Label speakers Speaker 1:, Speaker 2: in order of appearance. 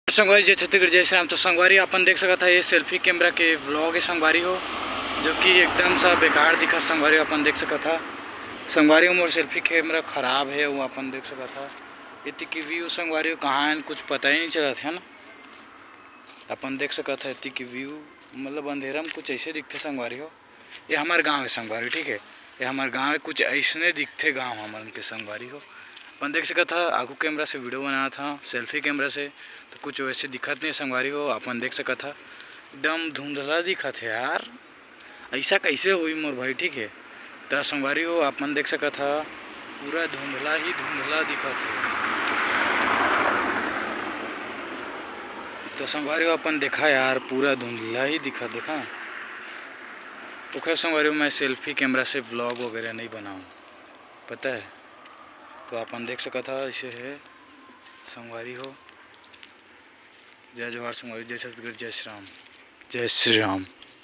Speaker 1: संगवारी जय छत्तीसगढ़ जय श्री राम। तो संगवारी अपन देख सकता है ये सेल्फी कैमरा के व्लॉग है संगवारी हो, जो कि एकदम सा बेकार दिखा संगवारी अपन देख सकता था। संगवारी हो मोर सेल्फी कैमरा ख़राब है वो अपन देख सकता था। इतनी की व्यू संगवारी हो कहाँ है कुछ पता ही नहीं चला था ना। अपन देख सकता है इतनी की व्यू मतलब अंधेरा में कुछ ऐसे दिखते संगवारी हो। ये हमारे गाँव है संगवारी, ठीक है। ये हमारे गाँव है, कुछ ऐसे दिखते गाँव हमारे के संगवारी हो। अपन देख सकता था आगू कैमरा से वीडियो बनाया था सेल्फी कैमरा से, तो कुछ वैसे दिखत नहीं संगवारी हो। अपन देख सकता था एकदम धुंधला दिखत है यार, ऐसा कैसे हुई मोर भाई, ठीक है। तो संगवारी हो अपन देख सकता था पूरा धुंधला ही धुंधला दिखत है। तो संगवारी हो अपन देखा यार पूरा धुंधला ही दिखा देखा। तो खैर संगवारी हो मैं सेल्फी कैमरा से व्लॉग वगैरह नहीं बनाऊँ, पता है। तो अपन देख सकता था ऐसे है संगवारी हो। जय जवाहर संगवारी, जय छत्तीसगढ़, जय श्री राम, जय श्री राम।